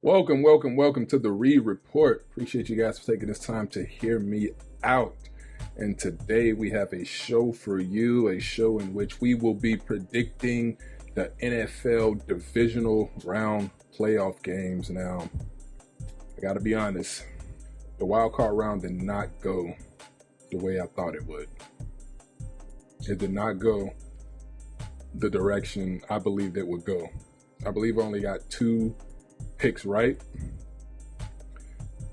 Welcome to the Reed Report. Appreciate you guys for taking this time to hear me out. And today we have a show for you, a show in which we will be predicting the NFL Divisional Round playoff games. Now, I got to be honest, the wild card round did not go the way I thought it would. It did not go the direction I believed it would go. I believe I only got two picks right.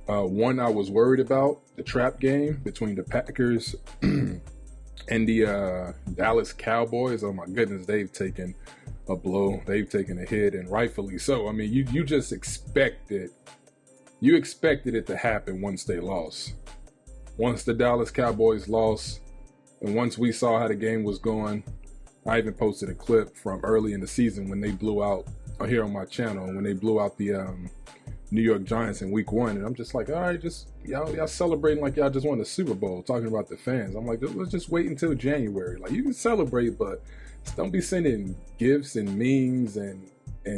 One I was worried about, the trap game between the Packers and the Dallas Cowboys. Oh my goodness, they've taken a blow. They've taken a hit, and rightfully so. I mean, you just expected it to happen once they lost. Once the Dallas Cowboys lost, and once we saw how the game was going, I even posted a clip from early in the season when they blew out here on my channel when they blew out the New York Giants in week 1. And I'm just like, all right, just y'all celebrating like y'all just won the Super Bowl, talking about the fans. I'm like, let's just wait until January. Like, you can celebrate, but don't be sending gifts and memes and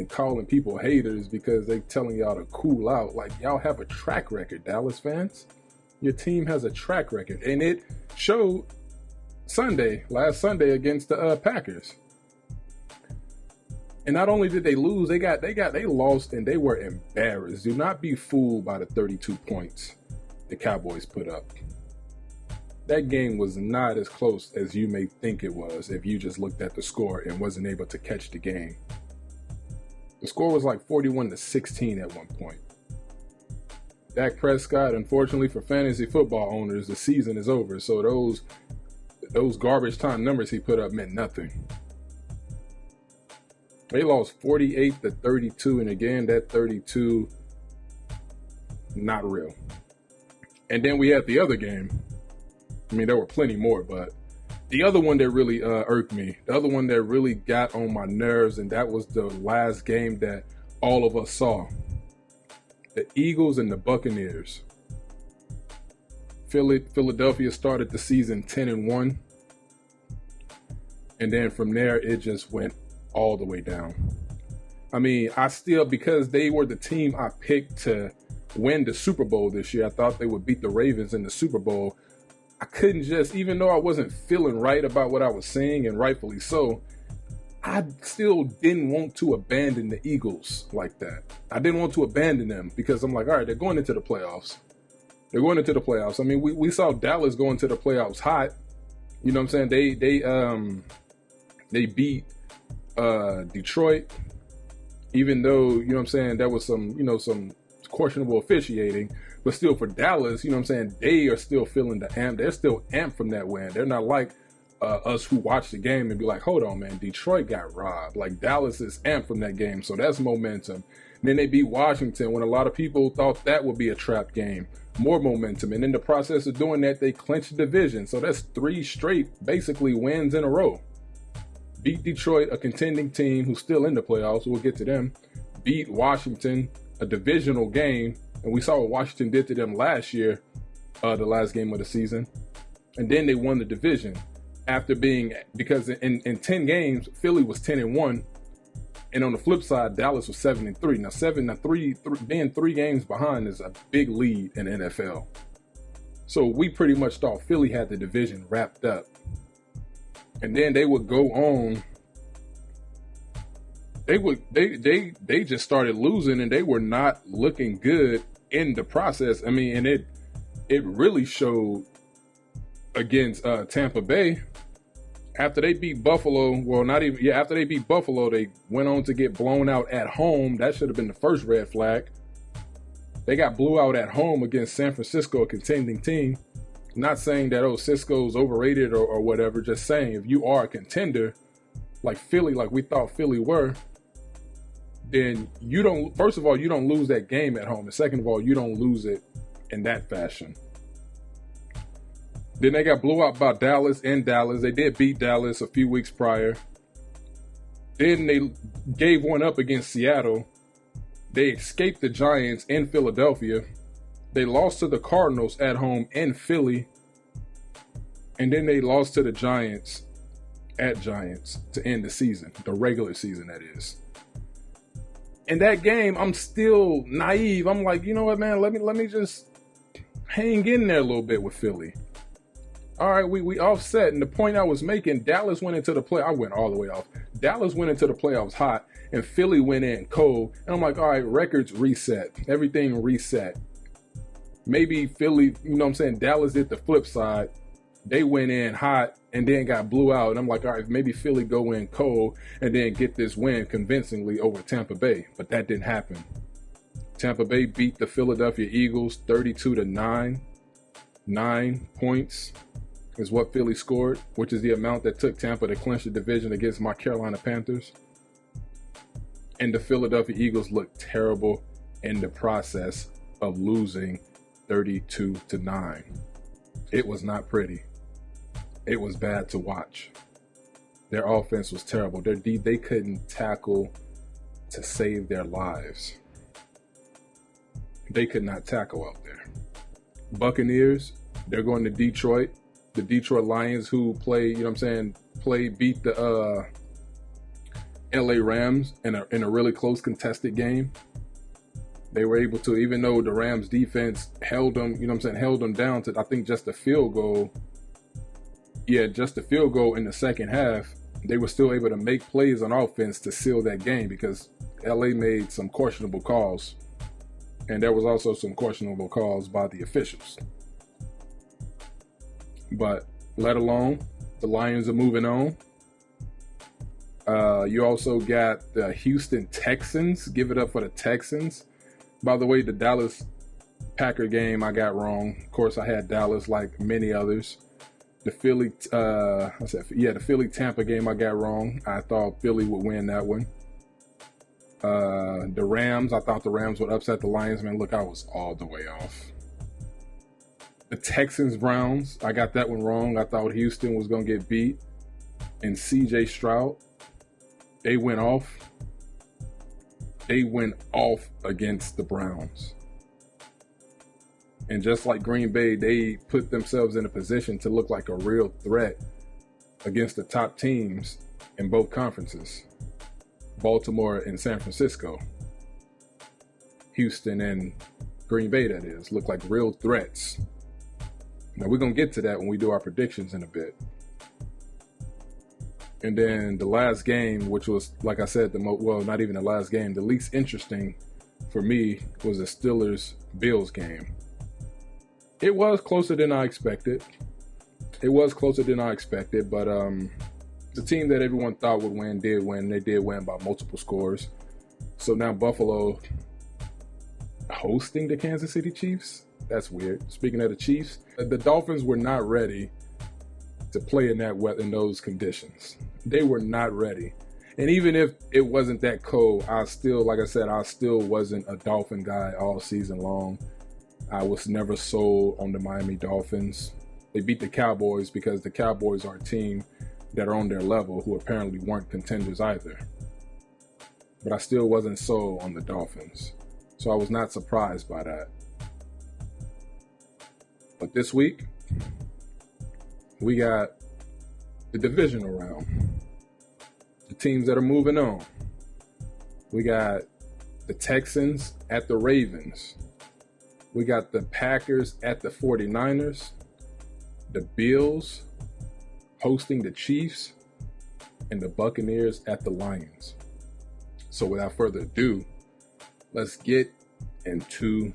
calling people haters because they telling y'all to cool out. Like, y'all have a track record, Dallas fans. Your team has a track record, and it showed last Sunday against the Packers. And not only did they lose, they lost and they were embarrassed. Do not be fooled by the 32 points the Cowboys put up. That game was not as close as you may think it was if you just looked at the score and wasn't able to catch the game. The score was like 41-16 at one point. Dak Prescott, unfortunately for fantasy football owners, the season is over. So those garbage time numbers he put up meant nothing. They lost 48-32, and again, that 32, not real. And then we had the other game. I mean, there were plenty more, but the other one that really irked me, the other one that really got on my nerves, and that was the last game that all of us saw. The Eagles and the Buccaneers. Philadelphia started the season 10-1, and then from there, it just went all the way down. I mean, because they were the team I picked to win the Super Bowl this year, I thought they would beat the Ravens in the Super Bowl. I couldn't even though I wasn't feeling right about what I was seeing, and rightfully so, I still didn't want to abandon the Eagles like that. I didn't want to abandon them because I'm like, all right, they're going into the playoffs. I mean, we saw Dallas go into the playoffs hot. You know what I'm saying? They beat Detroit, even though, you know what I'm saying, there was some questionable officiating, but still for Dallas, you know what I'm saying, they are still feeling the amp. They're still amped from that win. They're not like us who watch the game and be like, hold on, man, Detroit got robbed. Like, Dallas is amped from that game, so that's momentum. And then they beat Washington when a lot of people thought that would be a trap game. More momentum. And in the process of doing that, they clinched the division. So that's 3 straight, basically, wins in a row. Beat Detroit, a contending team who's still in the playoffs. We'll get to them. Beat Washington, a divisional game. And we saw what Washington did to them last year, the last game of the season. And then they won the division because in 10 games, Philly was 10-1. And on the flip side, Dallas was 7-3. Now, being 3 games behind is a big lead in the NFL. So we pretty much thought Philly had the division wrapped up. And then they would go on. They just started losing, and they were not looking good in the process. I mean, and it really showed against Tampa Bay. After they beat Buffalo, after they beat Buffalo, they went on to get blown out at home. That should have been the first red flag. They got blew out at home against San Francisco, a contending team. Not saying that, Cisco's overrated or whatever. Just saying, if you are a contender like Philly, like we thought Philly were, then first of all, you don't lose that game at home. And second of all, you don't lose it in that fashion. Then they got blew out by Dallas in Dallas. They did beat Dallas a few weeks prior. Then they gave one up against Seattle. They escaped the Giants in Philadelphia. They lost to the Cardinals at home in Philly. And then they lost to the Giants at Giants to end the season, the regular season, that is. In that game, I'm still naive. I'm like, you know what, man? Let me just hang in there a little bit with Philly. All right, we offset. And the point I was making, Dallas went into the play. I went all the way off. Dallas went into the playoffs hot, and Philly went in cold. And I'm like, all right, records reset. Everything reset. Maybe Philly, you know what I'm saying? Dallas did the flip side. They went in hot and then got blew out. And I'm like, all right, maybe Philly go in cold and then get this win convincingly over Tampa Bay. But that didn't happen. Tampa Bay beat the Philadelphia Eagles 32-9. 9 points is what Philly scored, which is the amount that took Tampa to clinch the division against my Carolina Panthers. And the Philadelphia Eagles looked terrible in the process of losing 32-9. It was not pretty. It was bad to watch. Their offense was terrible. They couldn't tackle to save their lives. They could not tackle out there. Buccaneers, they're going to Detroit. The Detroit Lions, who beat the LA Rams in a really close contested game. They were able to, even though the Rams defense held them, held them down to, I think, just a field goal. Yeah, just a field goal in the second half. They were still able to make plays on offense to seal that game because LA made some questionable calls. And there was also some questionable calls by the officials. But let alone, the Lions are moving on. You also got the Houston Texans. Give it up for the Texans. By the way, the Dallas Packer game I got wrong. Of course, I had Dallas like many others. The Philly Tampa game I got wrong. I thought Philly would win that one. The Rams, I thought the Rams would upset the Lions. Man, look, I was all the way off. The Texans Browns, I got that one wrong. I thought Houston was going to get beat. And CJ Stroud, they went off. They went off against the Browns. And just like Green Bay, they put themselves in a position to look like a real threat against the top teams in both conferences. Baltimore and San Francisco. Houston and Green Bay, that is, look like real threats. Now, we're going to get to that when we do our predictions in a bit. And then the last game, which was, like I said, not even the last game, the least interesting for me was the Steelers-Bills game. It was closer than I expected. But the team that everyone thought would win did win. They did win by multiple scores. So now Buffalo hosting the Kansas City Chiefs? That's weird. Speaking of the Chiefs, the Dolphins were not ready to play in those conditions. They were not ready. And even if it wasn't that cold, I still wasn't a Dolphin guy all season long. I was never sold on the Miami Dolphins. They beat the Cowboys because the Cowboys are a team that are on their level who apparently weren't contenders either. But I still wasn't sold on the Dolphins. So I was not surprised by that. But this week, we got the Divisional Round. The teams that are moving on. We got the Texans at the Ravens. We got the Packers at the 49ers. The Bills hosting the Chiefs. And the Buccaneers at the Lions. So without further ado, let's get into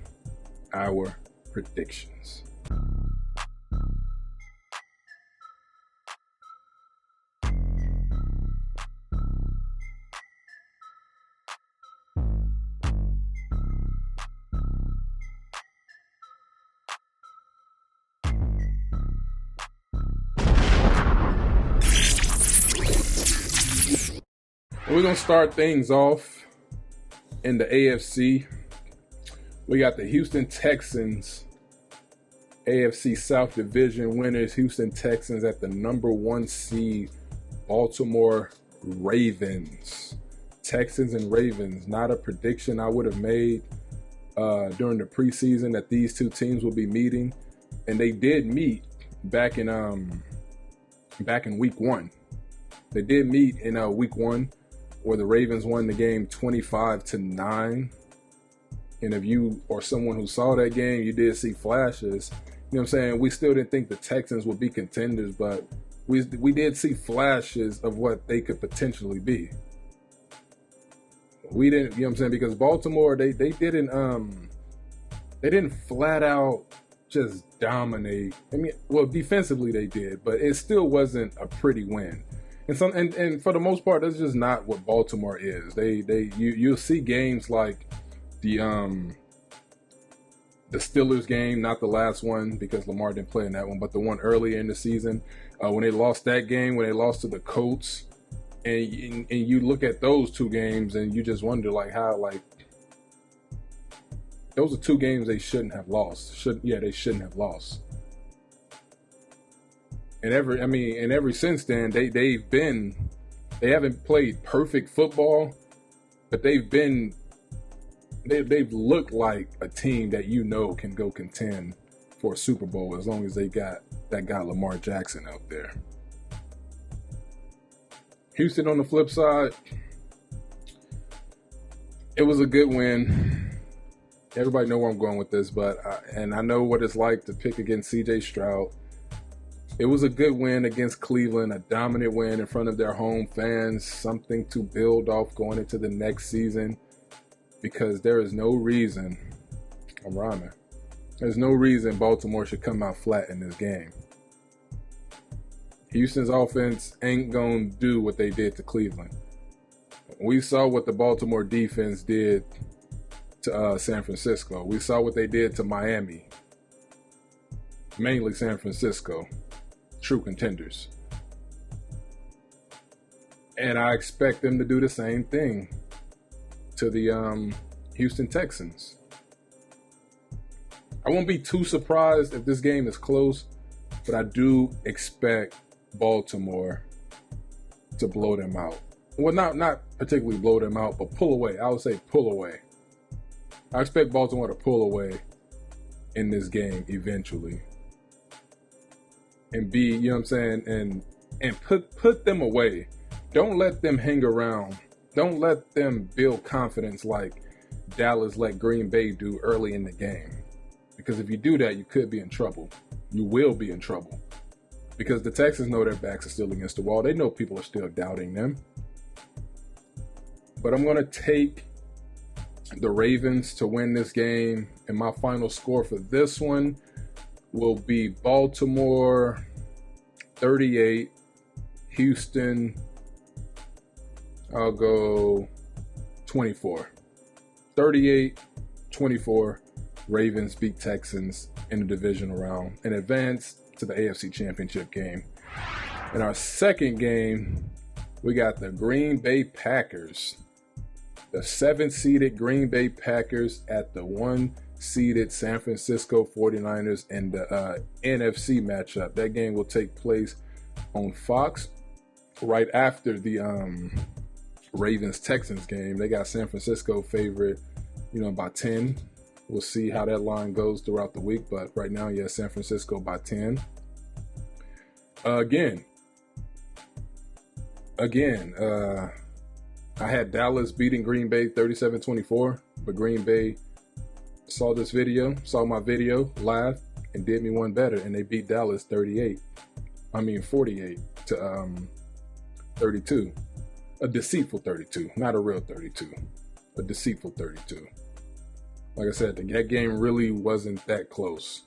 our predictions. We're going to start things off in the AFC. We got the Houston Texans, AFC South Division winners, Houston Texans at the number 1 seed, Baltimore Ravens. Texans and Ravens, not a prediction I would have made during the preseason that these two teams will be meeting. And they did meet back in week 1. They did meet in week 1. where the Ravens won the game 25-9. And if you or someone who saw that game, you did see flashes. You know what I'm saying? We still didn't think the Texans would be contenders, but we did see flashes of what they could potentially be. We didn't, you know what I'm saying? Because Baltimore, they didn't flat out just dominate. I mean, well, defensively they did, but it still wasn't a pretty win. And for the most part, that's just not what Baltimore is. You'll see games like the Steelers game, not the last one because Lamar didn't play in that one, but the one earlier in the season when they lost that game, when they lost to the Colts, and you look at those two games and you just wonder like how like those are two games they shouldn't have lost. They shouldn't have lost. And ever since then they haven't played perfect football, but they've looked like a team that can go contend for a Super Bowl as long as they got that guy Lamar Jackson out there. Houston on the flip side, it was a good win. Everybody know where I'm going with this, but I know what it's like to pick against C.J. Stroud. It was a good win against Cleveland, a dominant win in front of their home fans, something to build off going into the next season. Because there is no reason, there's no reason Baltimore should come out flat in this game. Houston's offense ain't going to do what they did to Cleveland. We saw what the Baltimore defense did to San Francisco. We saw what they did to Miami. Mainly San Francisco. True contenders. And I expect them to do the same thing to the Houston Texans. I won't be too surprised if this game is close, but I do expect Baltimore to blow them out. Well, not particularly blow them out, but pull away. I would say pull away. I expect Baltimore to pull away in this game eventually. And be, you know what I'm saying, and put them away. Don't let them hang around. Don't let them build confidence like Dallas let Green Bay do early in the game. Because if you do that, you could be in trouble. You will be in trouble. Because the Texans know their backs are still against the wall. They know people are still doubting them. But I'm going to take the Ravens to win this game. And my final score for this one will be Baltimore 38, Houston, I'll go 24. 38-24, Ravens beat Texans in the divisional round and advance to the NFC Championship game. In our second game, we got the Green Bay Packers. The 7th-seeded Green Bay Packers at the 1-seeded San Francisco 49ers in the NFC matchup. That game will take place on Fox right after the Ravens-Texans game. They got San Francisco favorite, by 10. We'll see how that line goes throughout the week, but right now, San Francisco by 10. Again, I had Dallas beating Green Bay 37-24, but Green Bay saw my video live, and did me one better, and they beat Dallas 48 to 32. A deceitful 32, not a real 32. A deceitful 32. Like I said, that game really wasn't that close.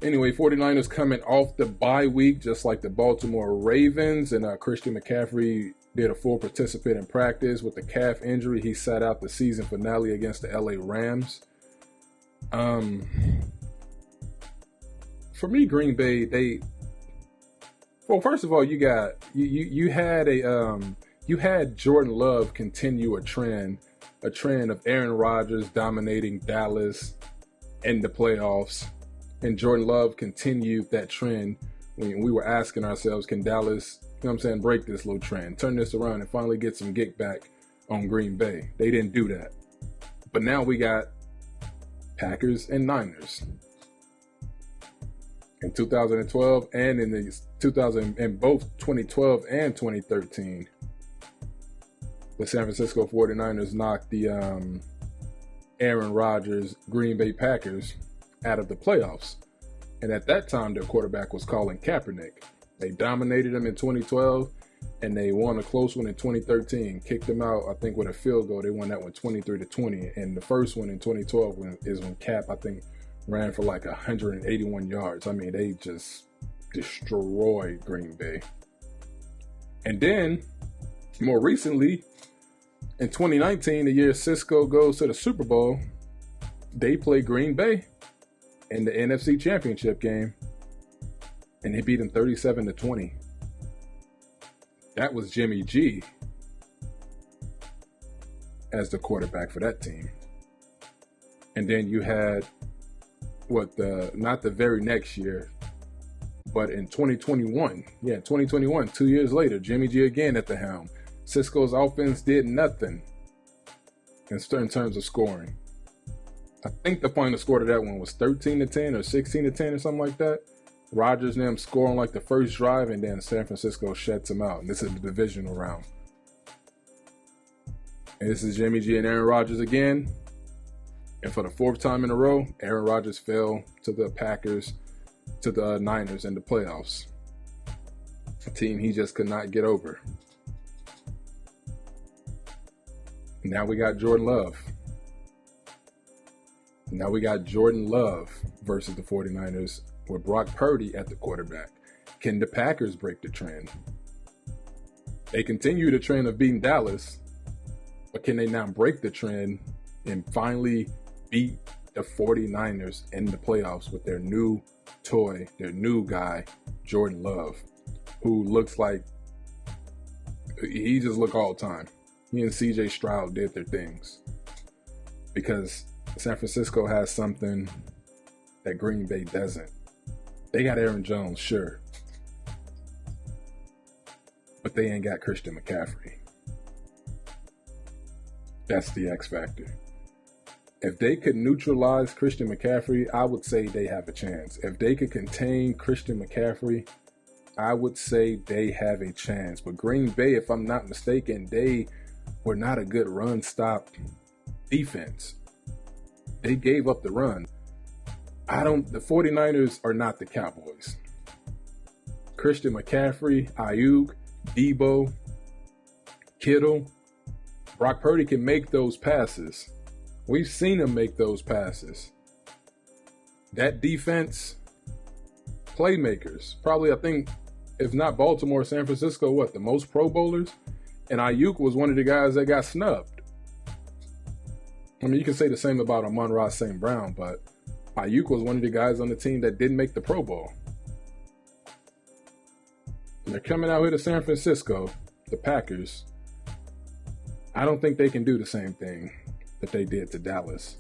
Anyway, 49ers coming off the bye week, just like the Baltimore Ravens, and Christian McCaffrey did a full participant in practice with the calf injury. He sat out the season finale against the LA Rams. For me, Green Bay, first of all, you had Jordan Love continue a trend of Aaron Rodgers dominating Dallas in the playoffs, and Jordan Love continued that trend when we were asking ourselves, can Dallas, break this little trend, turn this around, and finally get some get back on Green Bay? They didn't do that. But now we got Packers and Niners. In 2012 and in both 2012 and 2013. the San Francisco 49ers knocked the Aaron Rodgers Green Bay Packers out of the playoffs. And at that time, their quarterback was Colin Kaepernick. They dominated him in 2012, and they won a close one in 2013. Kicked them out, I think, with a field goal. They won that one 23-20. And the first one in 2012 is when Cap, I think, ran for like 181 yards. I mean, they just destroyed Green Bay. And then, more recently, in 2019, the year Cisco goes to the Super Bowl, they play Green Bay in the NFC Championship game, and they beat them 37-20. That was Jimmy G as the quarterback for that team. And then you had not the very next year, but in 2021, 2 years later, Jimmy G again at the helm. Cisco's offense did nothing in terms of scoring. I think the final score to that one was 13-10 or 16-10 or something like that. Rodgers and them scoring like the first drive, and then San Francisco shuts them out. And this is the divisional round. And this is Jimmy G and Aaron Rodgers again. And for the fourth time in a row, Aaron Rodgers fell to the Niners in the playoffs. A team he just could not get over. Now we got Jordan Love. Now we got Jordan Love versus the 49ers with Brock Purdy at the quarterback. Can the Packers break the trend? They continue the trend of beating Dallas, but can they now break the trend and finally beat the 49ers in the playoffs with their new toy, their new guy, Jordan Love, who looks like he just look all time. He and CJ Stroud did their things because San Francisco has something that Green Bay doesn't. They got Aaron Jones, sure, but they ain't got Christian McCaffrey. That's the X factor. If they could neutralize Christian McCaffrey, I would say they have a chance. If they could contain Christian McCaffrey, I would say they have a chance. But Green Bay, if I'm not mistaken, they were not a good run-stop defense. They gave up the run. The 49ers are not the Cowboys. Christian McCaffrey, Ayuk, Debo, Kittle, Brock Purdy can make those passes. We've seen him make those passes. That defense, playmakers. Probably, I think, if not Baltimore, San Francisco, the most Pro Bowlers? And Ayuk was one of the guys that got snubbed. I mean, you can say the same about Amon-Ra St. Brown, but Ayuk was one of the guys on the team that didn't make the Pro Bowl. And they're coming out here to San Francisco, the Packers. I don't think they can do the same thing that they did to Dallas.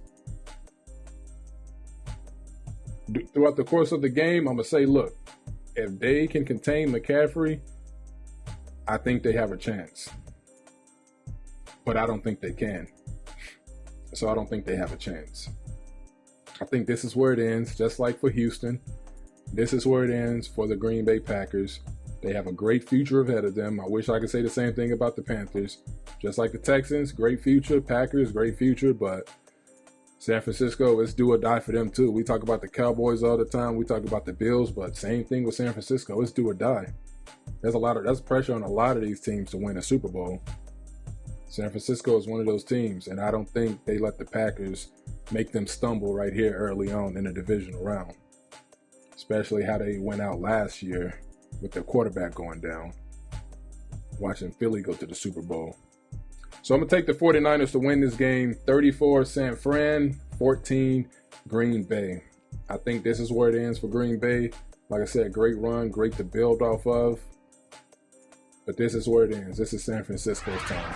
Throughout the course of the game, I'm going to say, look, if they can contain McCaffrey, I think they have a chance. But I don't think they can. So I don't think they have a chance. I think this is where it ends, just like for Houston. This is where it ends for the Green Bay Packers. They have a great future ahead of them. I wish I could say the same thing about the Panthers. Just like the Texans, great future. Packers, great future. But San Francisco, it's do or die for them too. We talk about the Cowboys all the time. We talk about the Bills, but same thing with San Francisco. It's do or die. There's pressure on a lot of these teams to win a Super Bowl. San Francisco is one of those teams, and I don't think they let the Packers make them stumble right here early on in the divisional round. Especially how they went out last year with their quarterback going down. Watching Philly go to the Super Bowl. So I'm going to take the 49ers to win this game. 34 San Fran, 14 Green Bay. I think this is where it ends for Green Bay. Like I said, great run, great to build off of. But this is where it ends. This is San Francisco's time.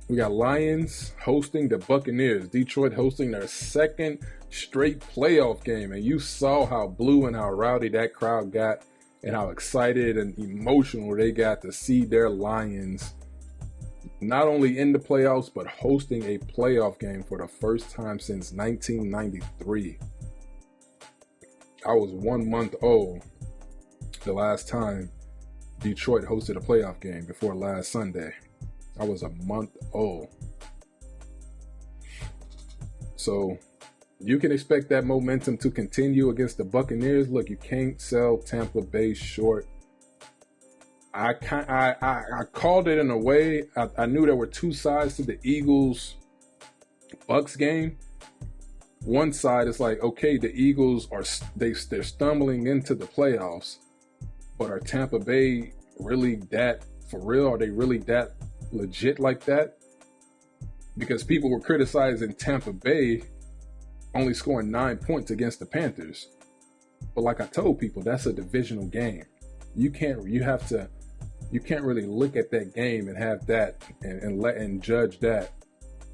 We got Lions hosting the Buccaneers. Detroit hosting their second straight playoff game. And you saw how blue and how rowdy that crowd got and how excited and emotional they got to see their Lions not only in the playoffs, but hosting a playoff game for the first time since 1993. I was 1 month old the last time Detroit hosted a playoff game before last Sunday. I was a month old. So you can expect that momentum to continue against the Buccaneers. Look, you can't sell Tampa Bay short. I called it in a way. I knew there were two sides to the Eagles-Bucks game. One side is like, okay, the Eagles they're stumbling into the playoffs, but are Tampa Bay really that for real? Are they really that legit like that? Because people were criticizing Tampa Bay only scoring 9 points against the Panthers. But like I told people, that's a divisional game. You can't really look at that game and have that and judge that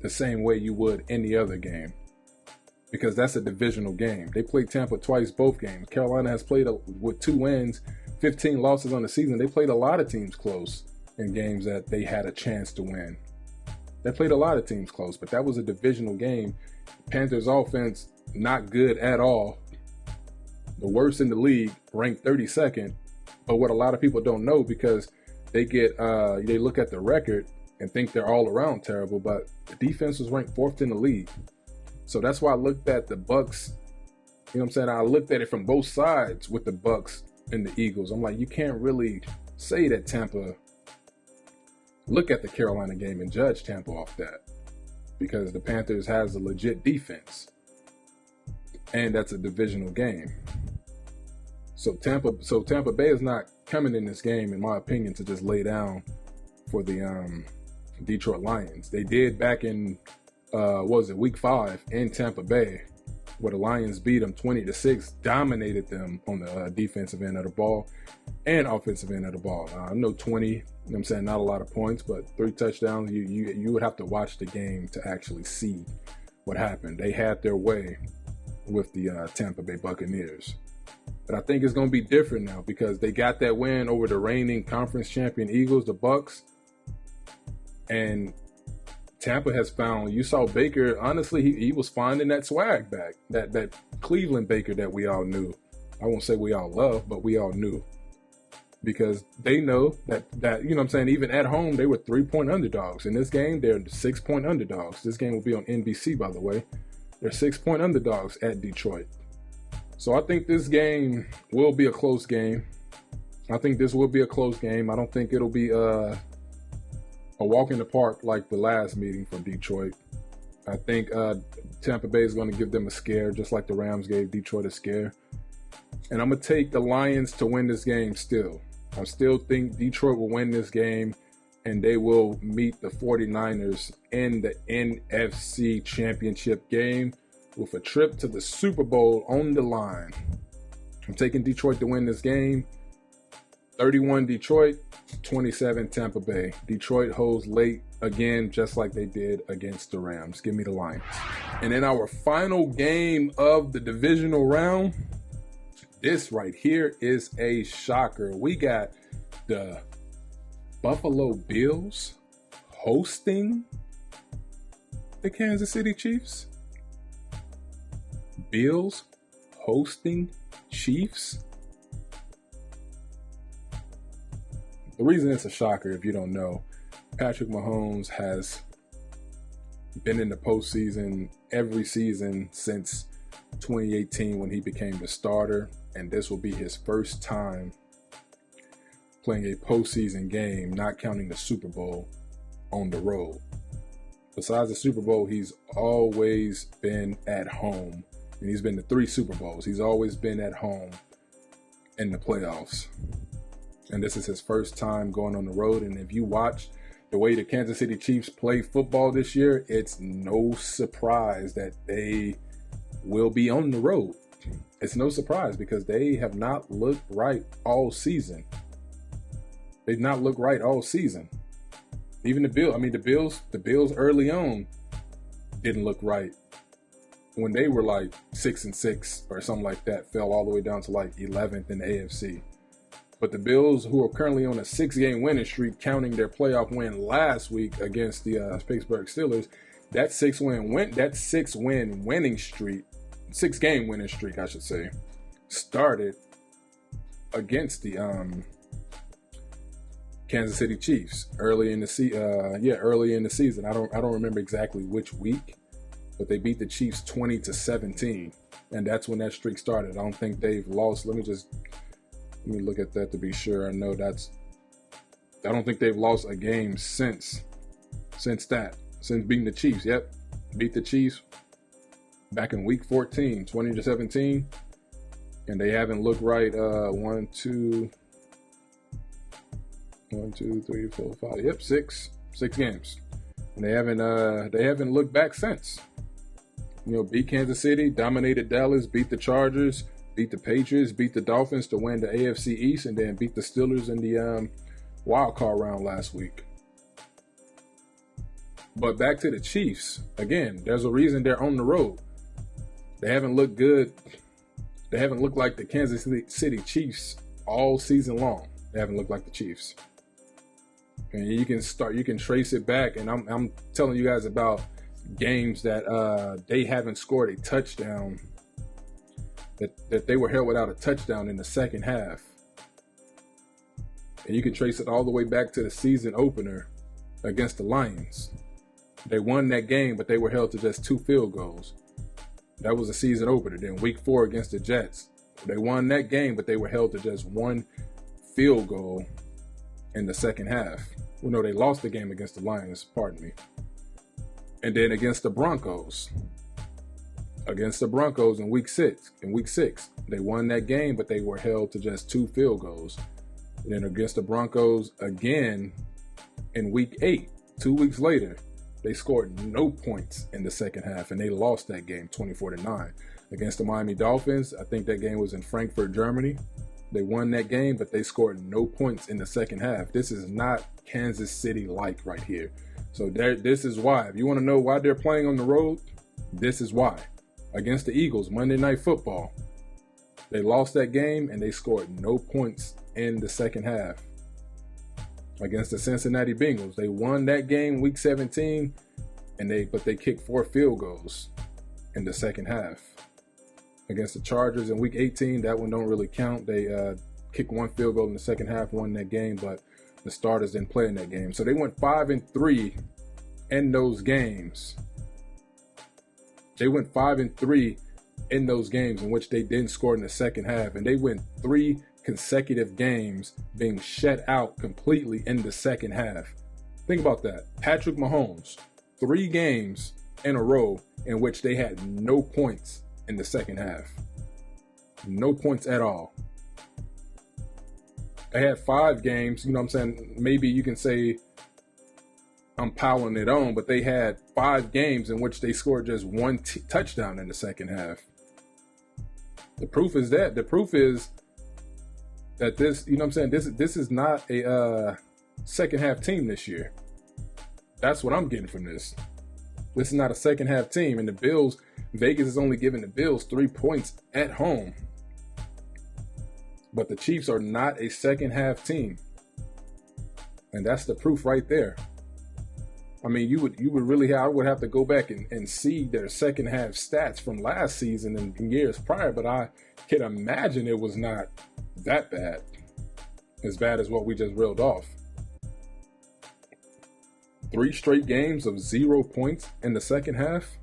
the same way you would any other game. Because that's a divisional game. They played Tampa twice, both games. Carolina has played with 2 wins, 15 losses on the season. They played a lot of teams close in games that they had a chance to win. They played a lot of teams close, but that was a divisional game. Panthers offense, not good at all. The worst in the league, ranked 32nd. But what a lot of people don't know, because they look at the record and think they're all around terrible, but the defense was ranked 4th in the league. So that's why I looked at the Bucks. You know what I'm saying? I looked at it from both sides with the Bucks and the Eagles. I'm like, you can't really say that Tampa. Look at the Carolina game and judge Tampa off that, because the Panthers has a legit defense, and that's a divisional game. So Tampa Bay is not coming in this game, in my opinion, to just lay down for the Detroit Lions. They did back in week 5 in Tampa Bay, where the Lions beat them 20-6, dominated them on the defensive end of the ball and offensive end of the ball. I know 20, you know what I'm saying, not a lot of points, but 3 touchdowns. You would have to watch the game to actually see what happened. They had their way with the Tampa Bay Buccaneers. But I think it's going to be different now, because they got that win over the reigning conference champion Eagles, the Bucks. And Tampa has found, you saw Baker, honestly, he was finding that swag back, that Cleveland Baker that we all knew. I won't say we all love, but we all knew. Because they know that you know what I'm saying, even at home, they were 3-point underdogs. In this game, they're 6-point underdogs. This game will be on NBC, by the way. They're 6-point underdogs at Detroit. So I think this game will be a close game. I think this will be a close game. I don't think it'll be a walk in the park like the last meeting for Detroit. I think Tampa Bay is going to give them a scare, just like the Rams gave Detroit a scare. And I'm going to take the Lions to win this game still. I still think Detroit will win this game, and they will meet the 49ers in the NFC Championship game with a trip to the Super Bowl on the line. I'm taking Detroit to win this game. 31 Detroit, 27 Tampa Bay. Detroit holds late again, just like they did against the Rams. Give me the Lions. And in our final game of the divisional round, this right here is a shocker. We got the Buffalo Bills hosting the Kansas City Chiefs. Bills hosting Chiefs. The reason it's a shocker, if you don't know, Patrick Mahomes has been in the postseason every season since 2018 when he became the starter, and this will be his first time playing a postseason game, not counting the Super Bowl, on the road. Besides the Super Bowl, he's always been at home, and he's been to 3 Super Bowls. He's always been at home in the playoffs. And this is his first time going on the road. And if you watch the way the Kansas City Chiefs play football this year, it's no surprise that they will be on the road. It's no surprise, because they have not looked right all season. They've not looked right all season. Even the Bills early on didn't look right. When they were like 6-6 or something like that, fell all the way down to like 11th in the AFC. But the Bills, who are currently on a 6-game winning streak, counting their playoff win last week against the Pittsburgh Steelers, that 6-game winning streak, I should say, started against the Kansas City Chiefs early in the season. I don't remember exactly which week, but they beat the Chiefs 20-17, and that's when that streak started. I don't think they've lost. Let me look at that to be sure. I don't think they've lost a game since beating the Chiefs. Yep, beat the Chiefs back in week 14, 20-17, and they haven't looked right. 1, 2, 3, 4, 5. Yep, six games, and they haven't looked back since. Beat Kansas City, dominated Dallas, beat the Chargers, beat the Patriots, beat the Dolphins to win the AFC East, and then beat the Steelers in the wild card round last week. But back to the Chiefs. Again, there's a reason they're on the road. They haven't looked good. They haven't looked like the Kansas City Chiefs all season long. They haven't looked like the Chiefs. And you can trace it back. And I'm telling you guys about games that they haven't scored a touchdown, that they were held without a touchdown in the second half. And you can trace it all the way back to the season opener against the Lions. They won that game, but they were held to just 2 field goals. That was a season opener. Then week 4 against the Jets. They won that game, but they were held to just 1 field goal in the second half. Well, no, they lost the game against the Lions, pardon me. And then against the Broncos. In week 6. They won that game, but they were held to just 2 field goals. And then against the Broncos again in week 8, 2 weeks later, they scored no points in the second half, and they lost that game 24-9. Against the Miami Dolphins, I think that game was in Frankfurt, Germany. They won that game, but they scored no points in the second half. This is not Kansas City-like right here. So this is why. If you want to know why they're playing on the road, this is why. Against the Eagles, Monday Night Football, they lost that game, and they scored no points in the second half. Against the Cincinnati Bengals, they won that game week 17, but they kicked 4 field goals in the second half. Against the Chargers in week 18, that one don't really count. They kicked 1 field goal in the second half, won that game, but the starters didn't play in that game. So they went 5-3 in those games. They went 5-3 in those games in which they didn't score in the second half, and they went 3 consecutive games being shut out completely in the second half. Think about that. Patrick Mahomes, 3 games in a row in which they had no points in the second half. No points at all. They had 5 games, maybe you can say I'm piling it on, but they had 5 games in which they scored just 1 touchdown in the second half. The proof is that. The proof is that this, this is not a second half team this year. That's what I'm getting from this. This is not a second half team. And the Bills, Vegas is only giving the Bills 3 points at home. But the Chiefs are not a second half team. And that's the proof right there. I mean, I would have to go back and see their second half stats from last season and years prior, but I can imagine it was not that bad. As bad as what we just reeled off. 3 straight games of 0 points in the second half.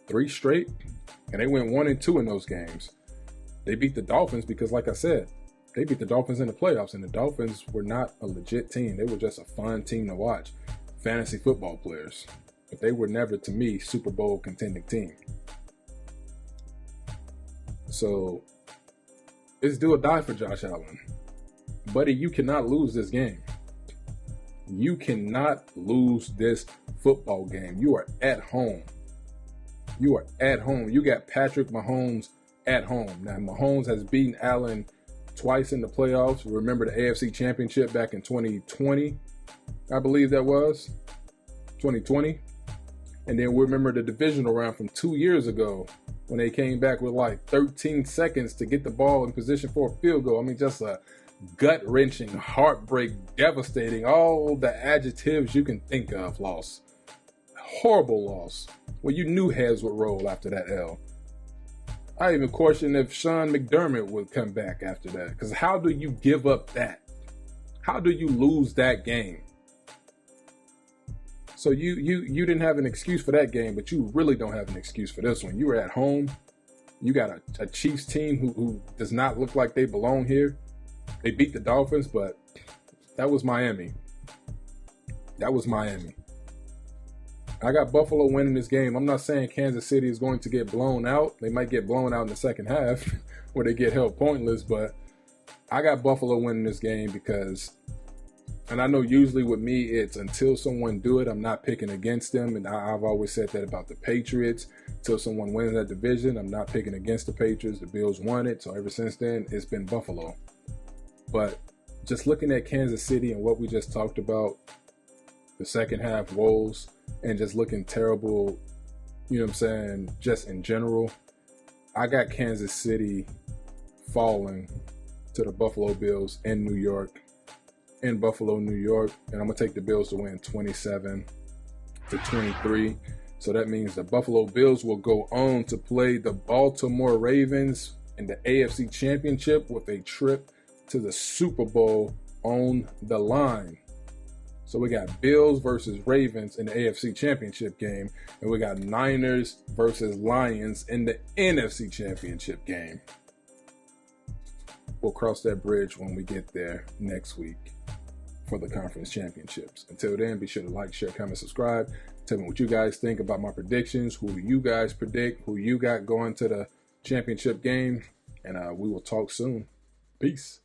3 straight. And they went 1-2 in those games. They beat the Dolphins because, like I said, they beat the Dolphins in the playoffs, and the Dolphins were not a legit team. They were just a fun team to watch. Fantasy football players. But they were never, to me, Super Bowl contending team. So, it's do or die for Josh Allen. Buddy, you cannot lose this game. You cannot lose this football game. You are at home. You are at home. You got Patrick Mahomes at home. Now, Mahomes has beaten Allen twice in the playoffs. Remember the AFC Championship back in 2020, I believe that was 2020. And then we remember the Divisional Round from 2 years ago when they came back with like 13 seconds to get the ball in position for a field goal. I mean, just a gut-wrenching, heartbreak, devastating, all the adjectives you can think of loss. Horrible loss. Well, you knew heads would roll after that L. I even question if Sean McDermott would come back after that. Because how do you give up that? How do you lose that game? So you didn't have an excuse for that game, but you really don't have an excuse for this one. You were at home. You got a Chiefs team who does not look like they belong here. They beat the Dolphins, but that was Miami. That was Miami. I got Buffalo winning this game. I'm not saying Kansas City is going to get blown out. They might get blown out in the second half where they get held pointless, but I got Buffalo winning this game because, and I know usually with me, it's until someone do it, I'm not picking against them. And I've always said that about the Patriots. Until someone wins that division, I'm not picking against the Patriots. The Bills won it. So ever since then, it's been Buffalo. But just looking at Kansas City and what we just talked about, the second half woes, and just looking terrible, you know what I'm saying, just in general, I got Kansas City falling to the Buffalo Bills in New York, in Buffalo, New York, and I'm going to take the Bills to win 27-23. So that means the Buffalo Bills will go on to play the Baltimore Ravens in the AFC Championship with a trip to the Super Bowl on the line. So we got Bills versus Ravens in the AFC Championship game, and we got Niners versus Lions in the NFC Championship game. We'll cross that bridge when we get there next week for the conference championships. Until then, be sure to like, share, comment, subscribe. Tell me what you guys think about my predictions. Who do you guys predict? Who you got going to the championship game? And we will talk soon. Peace.